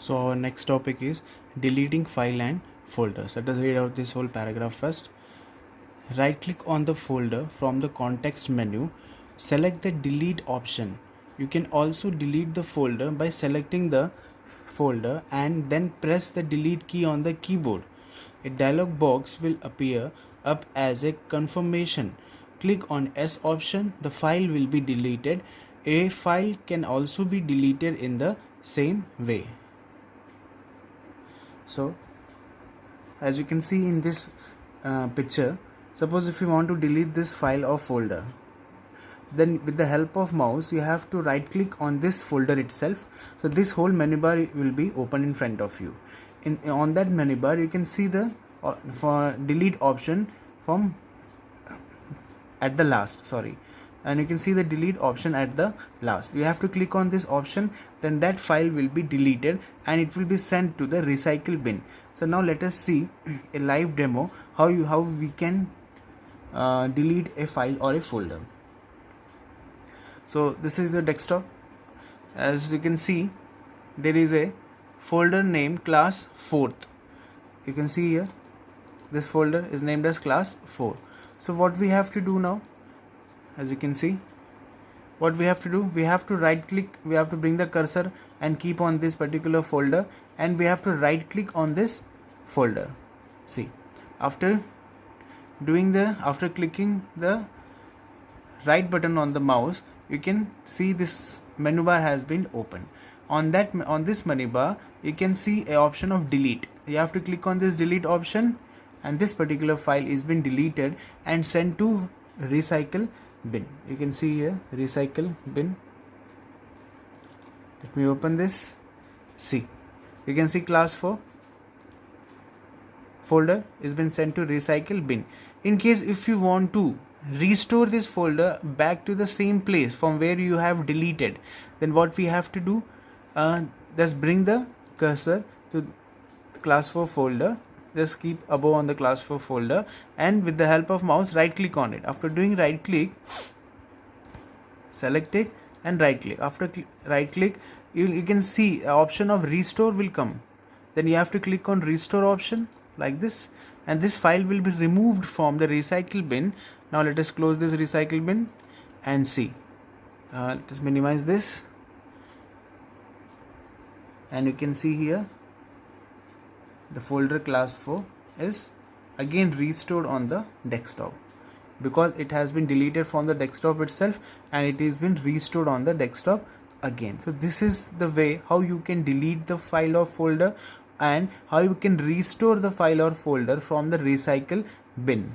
So our next topic is deleting file and folders. Let us read out this whole paragraph first. Right click on the folder from the context menu, select the delete option. You can also delete the folder by selecting the folder and then press the delete key on the keyboard. A dialog box will appear up as a confirmation. Click on S option, the file will be deleted. A file can also be deleted in the same way. So as you can see in this picture, suppose if you want to delete this file or folder, then with the help of mouse you have to right click on this folder itself. So this whole menu bar will be open in front of you. On that menu bar you can see the for delete option from at the last, and you can see the delete option at the last. You have to click on this option, then that file will be deleted and it will be sent to the recycle bin. So now let us see a live demo how we can delete a file or a folder. So this is the desktop. As you can see, there is a folder named class 4th. You can see here this folder is named as class 4. So what we have to do now, as you can see, what we have to do, we have to right click, we have to bring the cursor and keep on this particular folder, and we have to right click on this folder. See, after clicking the right button on the mouse, you can see this menu bar has been opened. On this menu bar you can see a option of delete. You have to click on this delete option and this particular file is been deleted and sent to recycle bin. You can see here recycle bin. Let me open this. See, you can see class 4 folder is been sent to recycle bin. In case if you want to restore this folder back to the same place from where you have deleted, then what we have to do, just bring the cursor to class 4 folder, just keep above on the class 4 folder, and with the help of mouse right click on it. After doing right click, select it and right click. After right click, you can see an option of restore will come. Then you have to click on restore option like this, and this file will be removed from the recycle bin. Now let us close this recycle bin and see. Let us minimize this, and you can see here the folder class 4 is again restored on the desktop because it has been deleted from the desktop itself and it has been restored on the desktop again. So this is the way how you can delete the file or folder and how you can restore the file or folder from the recycle bin.